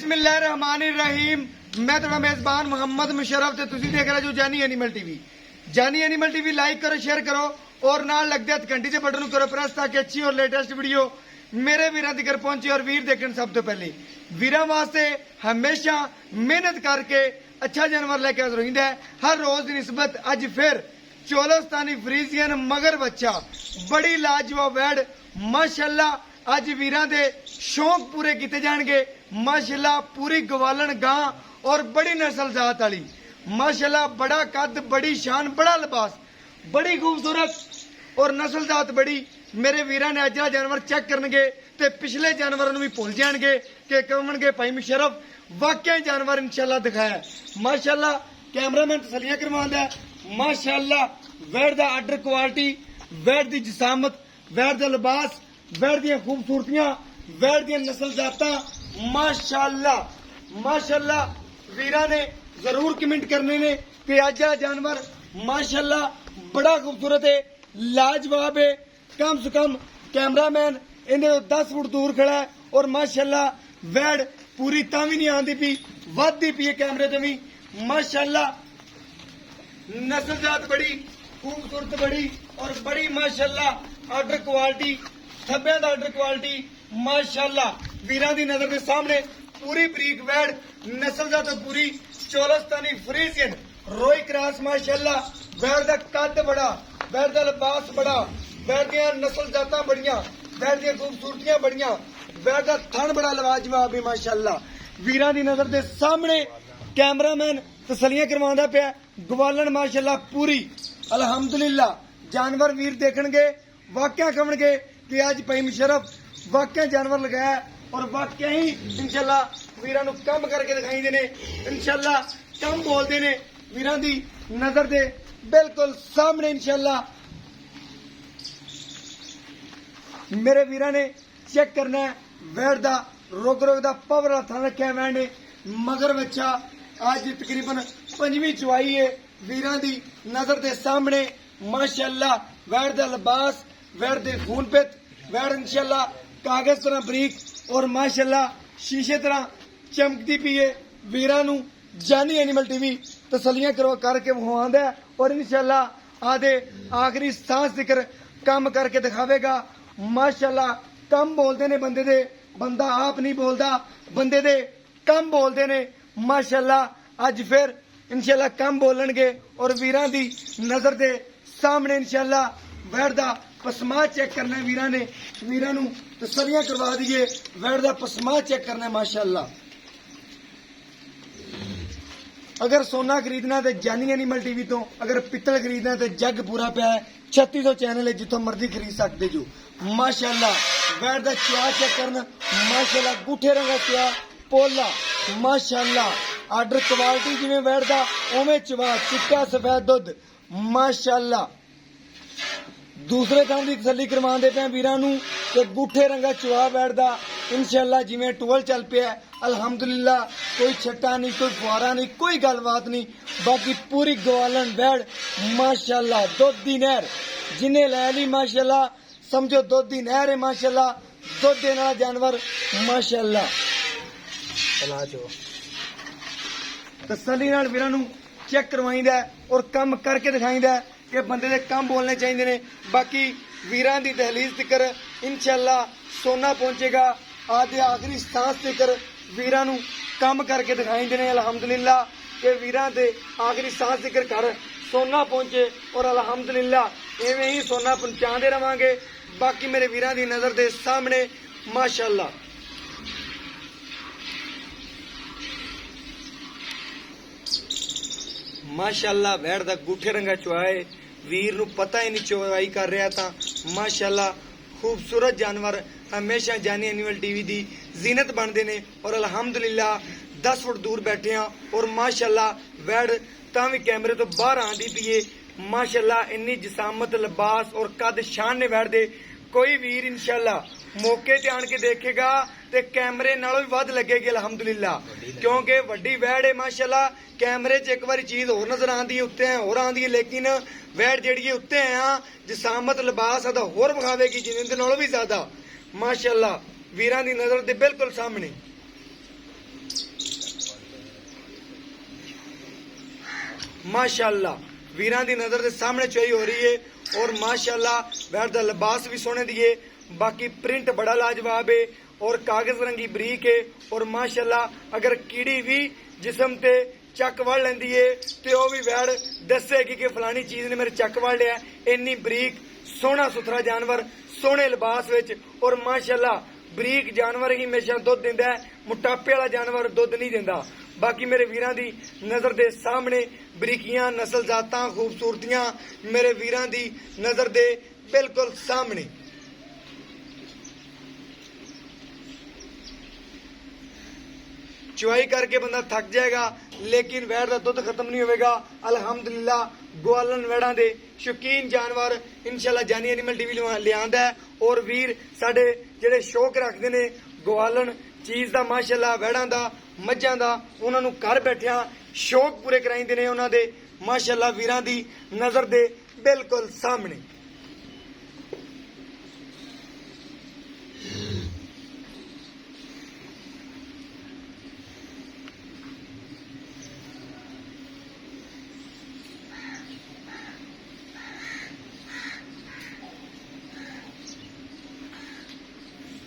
बिस्मिल्लाहिर्रहमानिर्रहीम। मैं थोड़ा मेजबान मोहम्मद मुशर्रफ ते तुसी देख रहे जो जानी एनिमल टीवी। जानी एनिमल टीवी लाइक करो, शेयर करो और नाल लगदे हथ घंटी दे बटन करो प्रेस ताकि अच्छी और लेटेस्ट वीडियो मेरे वीरां तक पहुंचे। और वीर देखण सब तो पहले वीरां वास्ते हमेशा मेहनत करके अच्छा जानवर लेके हाजिर होइंदा है। हर रोज की निस्बत अज फिर चोलस्तानी फ्रीजियन मगर बच्चा बड़ी लाजवाब वैड माशाअल्लाह अज वीरां दे शौक पूरे किए जाएंगे। माशाअल्लाह पूरी गवालन गां और बड़ी नस्ल जात वाली माशाअल्लाह बड़ा कद बड़ी शान बड़ा लिबास बड़ी खूबसूरत और नस्ल जात बड़ी। मेरे वीरां ने अज जानवर चेक करनगे ते पिछले जानवरों भी भुल जाएंगे कि कहोणगे भाई मुशर्रफ वाकई जानवर इंशाअल्लाह दिखाया। माशाअल्लाह कैमरामैन तसलियां करवांदा है। माशाअल्लाह वैड़ दा आर्डर क्वालिटी, वैड़ दी जिसामत, वैड़ दा लिबास, वैड़ दी खूबसूरतियां, वैड़ दी नस्ल जातां माशाअल्लाह माशाअल्लाह वीरां ने जरूर कमेंट करने ने कि अज जानवर माशाअल्लाह बड़ा खूबसूरत है, लाजवाब है। कम से कम कैमरामैन इन्हें 10 फुट दूर खड़ा है और माशाअल्लाह वैड़ पूरी तां भी नहीं आंदी पी वधदी पी है कैमरे ते भी। माशाअल्लाह नस्ल जात बड़ी खूबसूरत बड़ी और बड़ी माशाअल्लाह आर्डर क्वालिटी थब्बियां दा आर्डर क्वालिटी माशाअल्लाह वीरां दी नजर के सामने पूरी बरीक वैड़ नस्ल जात पूरी चोलस्तानी फ्रीजियन रोई क्रॉस माशाअल्लाह वैड़ दा कद बड़ा, वैड़ दा लिबास बड़ा, वैड़ दियां नस्ल जातां बड़ियां, वैड़ दियां खूबसूरतियां बड़ियां, वैड़ दा थन बड़ा लाजवाब है माशाअल्लाह। वीरां दी नजर दे सामने कैमरामैन तसलियां करवांदा पिया। गवालन माशाअल्लाह पूरी अल्हम्दुलिल्लाह जानवर वीर देखणगे वाकया कहोणगे कि अज भाई मुशर्रफ वाकया जानवर लगाया और वाकया ही इंशाअल्लाह वीरां नूं कम करके दिखाईंदे ने। इंशाअल्लाह कम बोलदे ने वीरां दी नजर दे बिल्कुल सामने। इंशाअल्लाह मेरे वीरां ने चेक करना है वैड़ दा रोग दा पावर वाला थान रखा वैड़ ने मगर बच्चा आज तकरीबन 5वीं चुवाई है वीरां दी नजर दे सामने माशाअल्लाह। वैड़ दा लिबास, वैड़ दे खून पित, वैड़ इंशाअल्लाह कागज तरह बरीक और माशाअल्लाह शीशे तरह चमकती पी है। वीरां नूं जानी एनिमल टीवी तसलियां करके विखवांदा है और इंशाअल्लाह आदे आखिरी सांस तिकर काम करके दिखावेगा। माशाअल्लाह कम बोलते ने बंदे दे, बंदा आप नहीं बोलता, बंदे दे कम बोलते ने। माशाअल्लाह अज फिर इंशाअल्लाह कम बोलणगे और वीरां दी नजर दे सामने इंशाअल्लाह वैड़ दा पसमा चेक करना है। वीरां ने वीरां नूं तसलियां करवा दीजिए वैड़ दा पसमा चेक करना है माशाअल्लाह। अगर सोना खरीदना तो जानी एनिमल टीवी तो, अगर पित्तल खरीदना तो जग पूरा पिया है 3600 चैनल है जितों मर्जी खरीद सकते जो। माशाअल्लाह वैड़ दा चुआ चेक करना माशाअल्लाह गुठे रंगा चुआ पोला माशाअल्लाह आर्डर क्वालिटी जिवें वैड़ दा उवें चुआ चिट्टा सफेद दुध माशाअल्लाह। दूसरे थान की तसली करवाते पे वीरां नूं ते गुठे रंगा चुआ वैड़ दा इंशाअल्लाह जिवें टूअल चल पिया अल्हम्दुलिल्लाह। कोई छट्टा नहीं, कोई फुआरा नहीं, कोई गलबात नहीं। बाकी पूरी गवालन वैड़ माशाअल्लाह दुध दी नहर जिन्हें लै ली माशाअल्लाह समझो दुध दी नहर है माशाअल्लाह। दुध देने वाला जानवर माशाअल्लाह तसली नाल वीरां नूं चेक करवाइंदा है और कम करके दिखाइंदा है कि बंदे दे कम बोलने चाहिए ने। बाकी वीरां दी दहलीज तिकर इंशाअल्लाह सोना पहुंचेगा। आदे आखिरी सांस तिकर वीरां नूं कम करके दिखाइंदे ने अल्हम्दुलिल्लाह कि वीरां दे आखिरी सांस तिकर घर सोना पहुंचे और अल्हम्दुलिल्लाह इवें ही सोना पहुंचाते रवांगे। बाकी मेरे वीरां दी नजर दे सामने माशाअल्लाह माशाअल्लाह वैड़ दा गुठे रंगा चुआए वीर नूं पता ही नहीं चुआई कर रहा था। माशाअल्लाह खूबसूरत जानवर हमेशा जानी एनिमल टीवी दी जीनत बनते ने और अल्हम्दुलिल्लाह 10 फुट दूर बैठे हैं और माशाअल्लाह वैड़ तां भी कैमरे तो बाहर आंदी पई है। माशाअल्लाह इन्नी जिसामत लिबास और कद शान ने वैड़ दे कोई वीर इंशाअल्लाह मौके ते आन के देखेगा ते कैमरे नालों भी वध लगेगी अल्हम्दुलिल्लाह क्योंकि वड्डी वैड़ है माशाअल्लाह। कैमरे च एक बार चीज होर नजर आंदी है उत्ते होर आंदी है लेकिन वैड़ जेहड़ी उत्ते जिसामत लिबास अदा होर विखावेगी जिन्हें नालों भी ज्यादा माशाअल्लाह वीरां दी नजर दे बिल्कुल सामने। माशाअल्लाह वीरां दी नज़र दे सामने चोई हो रही है। और माशाअल्लाह वैड़ दा लिबास भी सोने दिए, बाकी प्रिंट बड़ा लाजवाब है और कागज रंगी बरीक है। और माशाअल्लाह अगर कीड़ी भी जिसम ते चक वड़ लेंदी है तो वह भी वैड़ दसेगी कि फलानी चीज ने मेरे चक वड़ लिया। इन्नी बरीक सोहना सुथरा जानवर सोहने लिबास विच। और माशाअल्लाह बरीक जानवर ही हमेशा दुध दिंदा है, मोटापे वाला जानवर दुध नहीं दिंदा। बाकी मेरे वीरां दी नज़र दे सामने बरीकियां नस्ल जातां खूबसूरतियां मेरे वीरां दी नज़र दे बिल्कुल सामने। चुवाई करके बंदा थक जाएगा लेकिन वैड़ का दुध खत्म नहीं होगा। अलहमदुलिल्लाह ग्वालन वैड़ा दे शौकीन जानवर इंशाल्लाह जानी एनिमल टीवी लियांदा है। और वीर साडे जेड़े शौक रखते ने ग्वालन चीज का माशाल्लाह वैड़ां दा मझां दा उन्हां नूं घर बैठिया शौक पूरे कराइंदे ने उन्हां दे माशाल्लाह वीरां दी नज़र दे बिल्कुल सामने।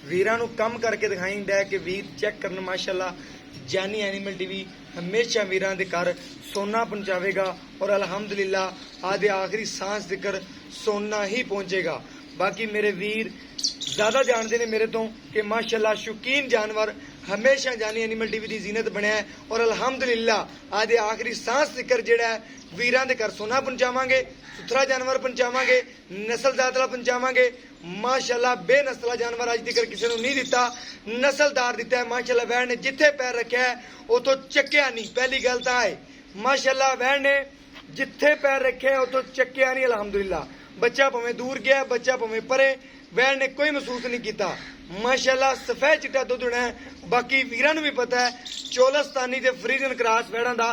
वीरां नूं कम करके दिखाईंदा है कि वीर चेक करन। माशाल्लाह जानी एनिमल टीवी हमेशा वीरां दे घर सोना पहुंचावेगा और अल्हम्दुलिल्लाह आदे आखिरी सांस दिकर सोना ही पहुंचेगा। बाकी मेरे वीर ज्यादा जानते ने मेरे तो कि माशाल्लाह शौकीन जानवर हमेशा जानी एनिमल टीवी की जीनत बनया है। और अल्हम्दुलिल्लाह आदे आखिरी सांस दिकर जेड़ा है वीरां दे घर सोना पहुंचावांगे, सुथरा जानवर पहुंचावांगे, नस्ल जातला पहुंचावांगे। माशाल्लाह बेनस्ला जानवर अज तक किसी नहीं दिता, नस्लदार दिता है। माशाल्लाह वैड़ ने जिथे पैर रखा है उतो चक्या नहीं, पहली गल तो है। माशाल्लाह वैड़ ने जिथे पैर रखे है उतो चक्या नहीं। अलहमदुलिल्लाह बच्चा भावें दूर गया, बच्चा भावें परे, वैड़ ने कोई महसूस नहीं किया। माशाल्लाह सफेद चिट्टा दुध होना है। बाकी वीरां नूं भी पता है चोलस्तानी ते फ्रीजन क्रॉस वैड़ां दा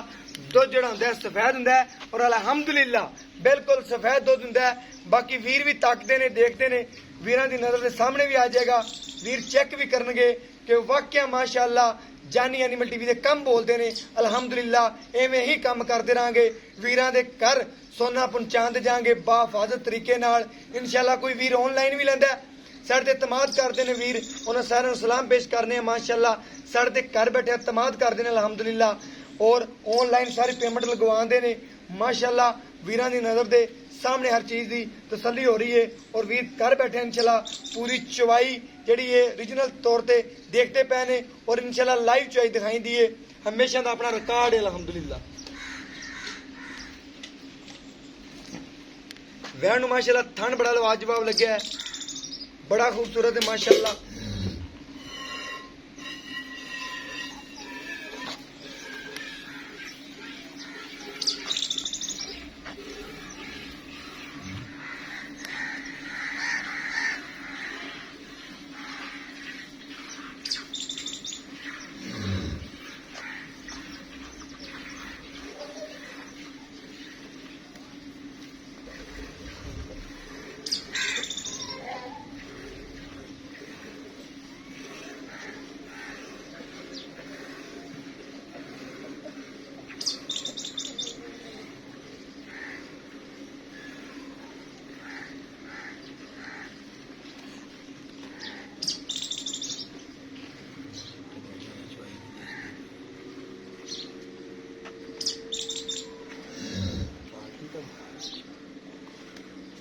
दुध जिहड़ा हुंदा है सफेद हुंदा है और अलहमदुलिल्लाह बिल्कुल सफेद दुध हुंदा है। बाकी वीर भी तकते ने, देखते ने, वीरां दी नज़र के सामने भी आ जाएगा। वीर चेक भी करनगे कि वाकया माशाअल्लाह जानी एनिमल टीवी दे कम बोलते ने। अलहमदुलिल्लाह इवें ही कम करते रहांगे, वीरां दे घर सोना पहुंचाते जाएंगे बाहिफाजत तरीके नाल। इंशाअल्लाह कोई वीर ऑनलाइन भी लैंदा है, साढ़े ते एतमाद करते हैं वीर, उन्होंने सारे सलाम पेश करने। माशाअल्लाह साढ़े ते घर बैठे एतमाद करते हैं अलहमदुलिल्लाह। और ऑनलाइन सारी पेमेंट लगवाते हैं। माशाअल्लाह वीरां दी नज़र दे सामने हर चीज़ की तसल्ली हो रही है। और वीर घर बैठे इंशाअल्लाह पूरी चवाई जिहड़ी है ओरिजिनल तौर पर देखते पे ने और इंशाअल्लाह लाइव चवाई दिखाई दी है। हमेशा का अपना रिकॉर्ड है अलहमदुलिल्लाह। वैन नूं माशाअल्लाह थन बड़ा लाजवाब लग्या है, बड़ा खूबसूरत है माशाअल्लाह।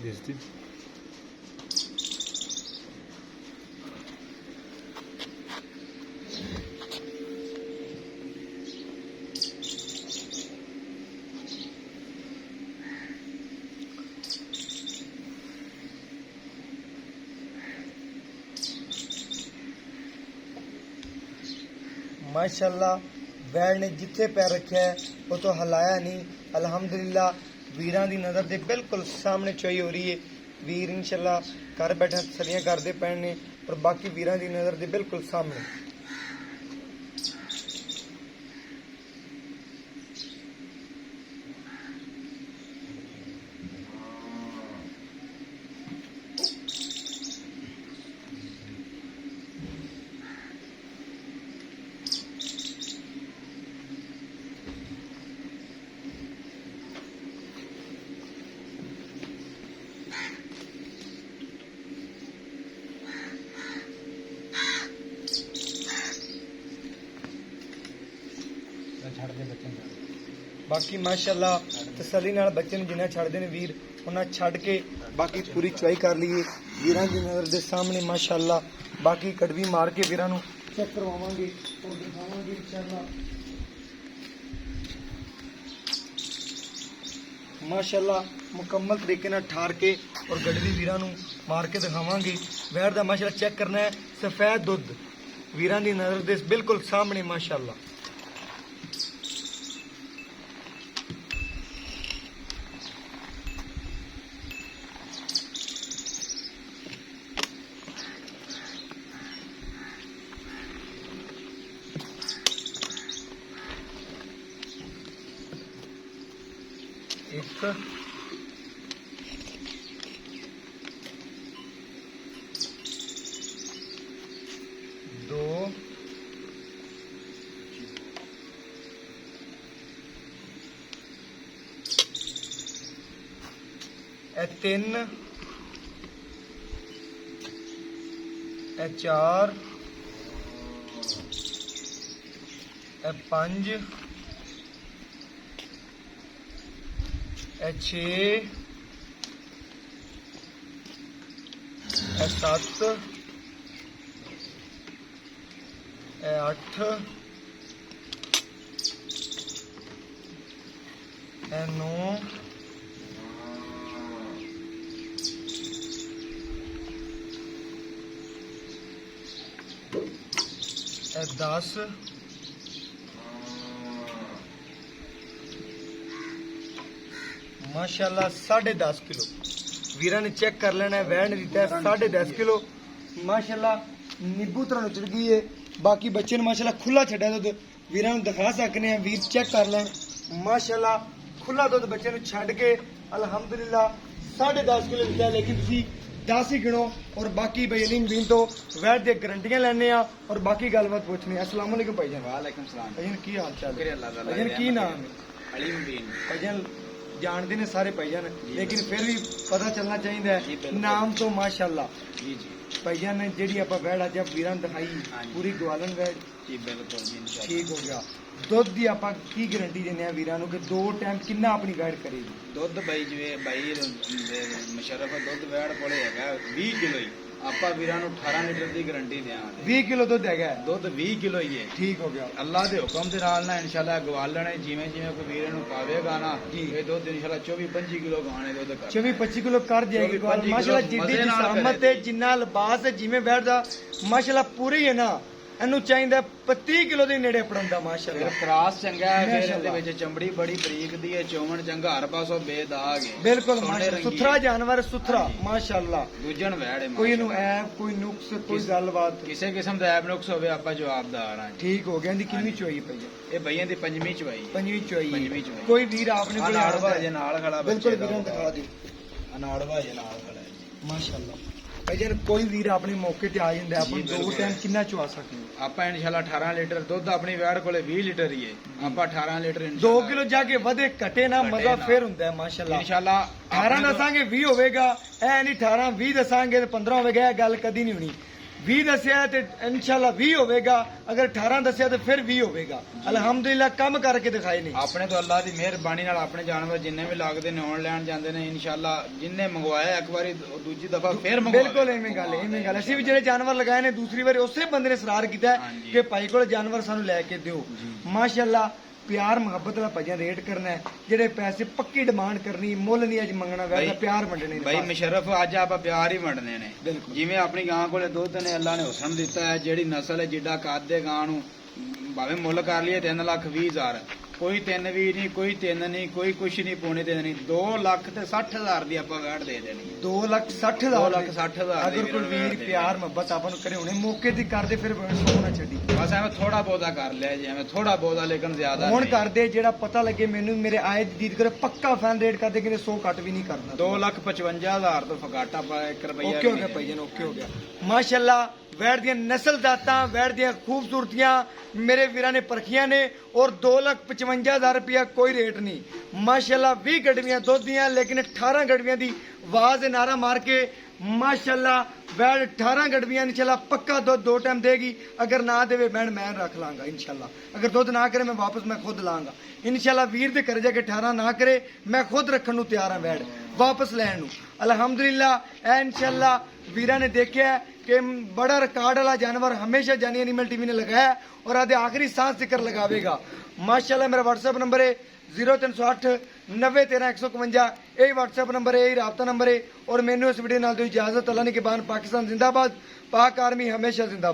Gezdim. माशाअल्लाह वैड़ ने जिथे पैर रखा है वो तो हिलाया नहीं। अलहमदुलिल्लाह वीरां दी नज़र दे बिल्कुल सामने चोई हो रही है। वीर इंशाअल्लाह घर बैठे तसलियां करते पे ने और बाकी वीरां दी नज़र दे बिल्कुल सामने। ਛੱਡਦੇ ਬੱਚੇ ਨੂੰ ਬਾਕੀ ਮਾਸ਼ਾਅੱਲਾ ਤਸੱਲੀ ਨਾਲ ਬੱਚੇ ਨੂੰ ਜਿੰਨਾ ਛੱਡਦੇ ਨੇ ਵੀਰ ਉਹਨਾਂ ਛੱਡ ਕੇ ਬਾਕੀ ਪੂਰੀ ਚੁਆਈ ਕਰ ਲਈਏ ਵੀਰਾਂ ਦੀ ਨਜ਼ਰ ਦੇ ਸਾਹਮਣੇ ਮਾਸ਼ਾਅੱਲਾ। ਬਾਕੀ ਕੜਵੀ ਮਾਰ ਕੇ ਵੀਰਾਂ ਨੂੰ ਚੈੱਕ ਕਰਵਾਵਾਂਗੇ ਔਰ ਦਿਖਾਵਾਂਗੇ ਇਨਸ਼ਾਅੱਲਾ। ਮਾਸ਼ਾਅੱਲਾ ਮੁਕੰਮਲ ਤਰੀਕੇ ਨਾਲ ਠਾਰ ਕੇ ਔਰ ਗੜਵੀ ਵੀਰਾਂ ਨੂੰ ਮਾਰ ਕੇ ਦਿਖਾਵਾਂਗੇ। ਵੈੜ ਦਾ ਮਾਸ਼ਾਅੱਲਾ ਚੈੱਕ ਕਰਨਾ ਹੈ, ਸਫੈਦ ਦੁੱਧ ਵੀਰਾਂ ਦੀ ਨਜ਼ਰ ਦੇ ਬਿਲਕੁਲ ਸਾਹਮਣੇ ਮਾਸ਼ਾਅੱਲਾ। एक दो ए तीन ए चार ए पंज ए 6 ए 7 ए 8 ए 9 ए 10 माशाल्लाह 10.5 किलो वीरा ने चेक कर लेना है। वैन दिता है 10.5 किलो माशाल्लाह नींबू तरह चढ़ गई है। बाकी बच्चे ने माशाल्लाह खुला छड़ा दुध वीरा ने दिखा सकने हैं, वीर चेक कर लें माशाल्लाह खुला दुध बच्चे ने छड़ के अल्हम्दुलिल्लाह 10.5 किलो दिता है। लेकिन तुसी 10 ही गिनो और बाकी बयलीन बीन तो वैट दी गारंटियां लेने आ और बाकी गलबात पूछनी। अस्सलाम वालेकुम भाईजान। वालेकुम सलाम। भाईजान की हाल चाल? शुक्रिया अल्लाह ताला। भाईजान की नाम है? अलीम बीन। भाईजान जानते ने सारे भाईजान, लेकिन फिर भी पता चलना जी, चाहिए बिल्कुल। नाम तो माशाल्लाह जी जी भाईजान ने जेडी आप वैड़ अज वीरान दिखाई हाँ जी। पूरी ग्वालन वैड़ जी बिल्कुल जी इंशाअल्लाह। ठीक हो गया। दुध की आप की गारंटी देने वीरान कि 2 टाइम कितना अपनी वैड़ करेगी? ਦੁੱਧ ਬਾਈ ਜਿਵੇਂ ਬਾਈ ਮੁਸ਼ਰਫ ਦੁੱਧ ਵੈੜ ਕੋਲੇ ਹੈਗਾ 20 ਕਿਲੋ ਹੀ। ਆਪਾਂ ਵੀਰਾਂ ਨੂੰ 18 ਲੀਟਰ ਦੀ ਗਾਰੰਟੀ ਦਿਆਂਗੇ। 20 किलो दुध है ਦੁੱਧ 20 ਕਿਲੋ ਹੀ ਹੈ। ठीक हो गया। ਅੱਲਾਹ ਦੇ ਹੁਕਮ ਦੇ ਨਾਲ ਨਾ ਇਨਸ਼ਾਅੱਲਾ ਗਵਾਲਣ ਹੈ। ਜਿਵੇਂ ਜਿਵੇਂ ਕੋਈ ਵੀਰ ਨੂੰ ਪਾਵੇਗਾ ਨਾ ਜੀ। ਇਹ ਦੁੱਧ ਇਨਸ਼ਾਅੱਲਾ 24-25 ਕਿਲੋ ਗਾਣੇ ਦੁੱਧ ਕਰ 24-25 किलो कर जाएगी 24-25 माशाल्लाह। किलो जिद्दी मजे नाल जिसामत करे है जिन्ना लिबास है जिवें वैड़ दा माशाल्लाह पूरी है ना ਇਹਨੂੰ ਚਾਹੀਦਾ 30 ਕਿਲੋ ਦੇ ਨੇੜੇ ਪੜਨ ਦਾ ਫਿਰ ਮਾਸ਼ਾਅੱਲਾ। ਕ੍ਰਾਸ ਚੰਗਾ ਹੈ। ਫਿਰ ਮਾਸ਼ਾਅੱਲਾ। ਇਹਦੇ ਵਿੱਚ ਚਮੜੀ ਬੜੀ ਬਰੀਕ ਦੀ ਹੈ, ਚੋਮਣ ਚੰਗਾ, ਹਰ ਪਾਸੋਂ ਬੇਦਾਗ ਹੈ। ਬਿਲਕੁਲ ਸੋਹਣੇ ਮਾਸ਼ਾਅੱਲਾ ਰੰਗੀ ਸੁਥਰਾ ਹੈ। ਜਾਨਵਰ ਸੁਥਰਾ ਹਾਂਜੀ। ਮਾਸ਼ਾਅੱਲਾ। ਦੂਜਣ ਵੈੜ ਹੈ ਕੋਈ ਇਹਨੂੰ ਮਾਸ਼ਾਅੱਲਾ। ਐਬ ਕੋਈ ਨੁਕਸ ਕੋਈ ਗੱਲਬਾਤ ਕਿਸੇ ਕਿਸਮ ਦਾ ਐਬ ਨੁਕਸ ਹੋਵੇ ਆਪਾਂ ਜਵਾਬਦਾਰ ਹਾਂ। ਠੀਕ ਹੋ ਗਿਆ। ਇਹਦੀ ਕਿੰਨੀ ਹਾਂਜੀ। ਚੋਈ ਪਈ ਹੈ? ਇਹ ਬਈਆਂ ਦੀ ਪੰਜਵੀਂ ਚਵਾਈ ਹੈ। ਪੰਜਵੀਂ ਚੋਈ ਹੈ। ਪੰਜਵੀਂ ਚੋਈ। ਕੋਈ ਵੀਰ ਆਪਨੇ ਆ ਕੋਈ ਨਾੜਵਾ ਜੇ ਨਾਲ ਖੜਾ ਬਿਲਕੁਲ ਬੱਚੇ ਦਾ ਵੀਰਾਂ ਦਿਖਾ ਦਿਓ ਨਾੜਵਾ ਜੇ ਨਾਲ ਖੜਾ ਹੈ ਜੀ। ਮਾਸ਼ਾਅੱਲਾ। ਭਾਈ ਜਨ ਕੋਈ ਵੀਰ ਆਪਣੇ ਮੌਕੇ ਤੇ ਆ ਜਾਂਦਾ ਆਪਾਂ ਜੀ, 2 ਬਿਲਕੁਲ। ਟਾਈਮ ਕਿੰਨਾ ਚਵਾ ਸਕਦੇ ਹਾਂ? ਆਪਾਂ ਇਨਸ਼ਾਅੱਲਾ 18 ਲੀਟਰ ਦੁੱਧ ਆਪਣੀ ਵੈੜ ਕੋਲੇ 20 ਲੀਟਰ ਹੀ ਹੈ। ਆਪਾਂ 18 ਲੀਟਰ 2 ਇਨਸ਼ਾਅੱਲਾ ਕਿਲੋ ਜਾ ਕੇ ਵਧੇ ਘਟੇ ਨਾ ਘਟੇ ਮਜ਼ਾ ਨਾ। ਫੇਰ ਹੁੰਦਾ ਹੈ ਮਾਸ਼ਾਅੱਲਾ। ਇਨਸ਼ਾਅੱਲਾ 18 ਦੱਸਾਂਗੇ 20 ਹੋਵੇਗਾ, ਐ ਨਹੀਂ 18 20 ਦੱਸਾਂਗੇ ਤੇ 15 ਹੋਵੇਗਾ, ਇਹ ਗੱਲ ਕਦੀ ਨਹੀਂ ਹੋਣੀ। 20 ਦੱਸਿਆ ਤੇ ਇਨਸ਼ਾਅੱਲਾ 20 ਹੋਵੇਗਾ, ਅਗਰ 18 ਦੱਸਿਆ ਤੇ ਫਿਰ 20 ਹੋਵੇਗਾ। ਅਲਹਮਦੁਲਿਲਾ ਕੰਮ ਕਰਕੇ ਦਿਖਾਏ ਨੇ। ਆਪਣੇ ਤੋਂ ਅੱਲਾਹ ਦੀ ਮਿਹਰਬਾਨੀ ਨਾਲ ਆਪਣੇ ਜਾਨਵਰ ਜਿੰਨੇ ਵੀ ਲੱਗਦੇ ਨੇ ਆਨਲਾਈਨ ਜਾਂਦੇ ਨੇ ਇਨਸ਼ਾਅੱਲਾ ਜਿੰਨੇ ਮੰਗਵਾਇਆ ਇੱਕ ਵਾਰੀ ਦੂਜੀ ਦਫਾ ਫੇਰ ਮੰਗਵਾ ਬਿਲਕੁਲ ਐਵੇਂ ਗੱਲ ਹੈ, ਐਵੇਂ ਗੱਲ ਹੈ। ਅਸੀਂ ਵੀ ਜਿਹੜੇ ਜਾਨਵਰ ਲਗਾਏ ਨੇ ਦੂਸਰੀ ਵਾਰੀ ਉਸੇ ਬੰਦੇ ਨੇ ਇਸਰਾਰ ਕੀਤਾ ਹੈ ਹਾਂਜੀ। ਕਿ ਭਾਈ ਕੋਲ ਜਾਨਵਰ ਸਾਨੂੰ ਲੈ ਕੇ ਦਿਓ। ਜੀ। ਮਾਸ਼ਾਅੱਲਾ ਪਿਆਰ ਮੁਹੱਬਤ ਨਾਲ ਭਾਈਆਂ ਰੇਟ ਕਰਨਾ ਹੈ। ਜਿਹੜੇ ਪੈਸੇ ਪੱਕੀ ਡਿਮਾਂਡ ਕਰਨੀ, ਮੁੱਲ ਨਹੀਂ ਅੱਜ ਮੰਗਣਾ, ਵੈਸੇ ਬਾਈ- ਪਿਆਰ ਵੰਡਣੇ ਨੇ ਬਾਈ ਬਸ। ਮੁਸ਼ਰਫ ਅੱਜ ਆਪਾਂ ਪਿਆਰ ਹੀ ਵੰਡਨੇ ਨੇ। ਬਿਲਕੁਲ। ਜਿਵੇਂ ਆਪਣੀ ਗਾਂ ਕੋਲੇ ਦੁੱਧ ਨੇ ਅੱਲਾਹ ਨੇ ਹੁਸਨ ਦਿੱਤਾ ਹੈ, ਜਿਹੜੀ ਨਸਲ ਹੈ ਜਿੱਡਾ ਕੱਦ ਦੇ ਗਾਂ ਨੂੰ ਭਾਵੇਂ ਮੁੱਲ ਕਰ ਲਈਏ 3,20,000 ਕੋਈ 3 ਵੀ ਨਹੀਂ, ਕੋਈ 3 ਨਹੀਂ, ਕੋਈ ਕੁਛ ਨਹੀਂ, ਪੌਣੇ 3 ਨਹੀਂ, 2,60,000 ਦੀ ਆਪਾਂ ਵੈਟ ਦੇ ਦੇਣੀ। 2,60,000 2,60,000 ਅਗਰ ਕੋਈ ਵੀਰ ਪਿਆਰ ਮੁਹੱਬਤ ਆਪਾਂ ਨੂੰ ਕਰੇ ਹੁਣੇ ਮੌਕੇ ਦੀ ਕਰਦੇ ਫਿਰ ਸੋਨਾ ਛੱਡੀ ਬਸ ਐਵੇਂ ਥੋੜਾ ਬਹੁਤਾ ਕਰ ਲਿਆ ਜੀ, ਐਵੇਂ ਥੋੜਾ ਬਹੁਤਾ ਲੇਕਿਨ ਜ਼ਿਆਦਾ ਹੁਣ ਨਹੀਂ। ਕਰਦੇ ਜਿਹੜਾ ਪਤਾ ਲੱਗੇ ਮੈਨੂੰ ਮੇਰੇ ਆਏ ਦੀ ਦੀਦ ਕਰੇ ਪੱਕਾ ਫੈਨ ਰੇਟ ਕਰਦੇ ਕਿ 100 ਘੱਟ ਵੀ ਨਹੀਂ ਕਰਨਾ। 2,55,000 ਤੋਂ ਫਕਾਟਾ ਪਾ 1 ਰੁਪਈਆ ਓਕੇ ਹੋ ਗਿਆ ਭਾਈ ਜਨ, ਓਕੇ ਹੋ ਗਿਆ। ਮਾਸ਼ਾਅੱਲਾ ਵੈੜ ਦੀਆਂ ਨਸਲ ਦਾਤਾਂ, ਵੈੜ ਦੀਆਂ ਖੂਬਸੂਰਤੀਆਂ ਮੇਰੇ ਵੀਰਾਂ ਨੇ ਪਰਖੀਆਂ ਨੇ ਔਰ 2,55,000 ਰੁਪਇਆ ਕੋਈ ਰੇਟ ਨਹੀਂ। ਮਾਸ਼ਾਅੱਲਾ 20 ਗੜਵੀਆਂ ਦੁੱਧ ਦੀਆਂ, ਲੇਕਿਨ 18 ਗੜਵੀਆਂ ਦੀ ਆਵਾਜ਼ ਨਾਰਾ ਮਾਰ ਕੇ माशाल्लाह वैड 18 गड़बियां इंशाल्लाह पक्का दुध 2 टाइम देगी। अगर ना देवे मैं रख लांगा इंशाल्लाह। अगर दुध ना करे मैं वापस मैं खुद लांगा इंशाल्लाह। वीर दे कर जाके 18 ना करे मैं खुद रखन नूं तैयार हां वैड वापस लैण नूं। अल्हम्दुलिल्लाह ए इंशाल्लाह वीरा ने देखा कि बड़ा रिकॉर्ड वाला जानवर हमेशा जानी एनिमल टीवी ने लगाया और आधे आखिरी सांस जिक्र लगावेगा माशाल्लाह। मेरा व्हाट्सएप नंबर है 0308 90 13 151। यही व्हाट्सएप नंबर है, यही राबता नंबर है। और मैनू इस वीडियो नाल दी इजाजत। अल्लाह ने के बाद पाकिस्तान जिंदाबाद, पाक आर्मी हमेशा जिंदाबाद।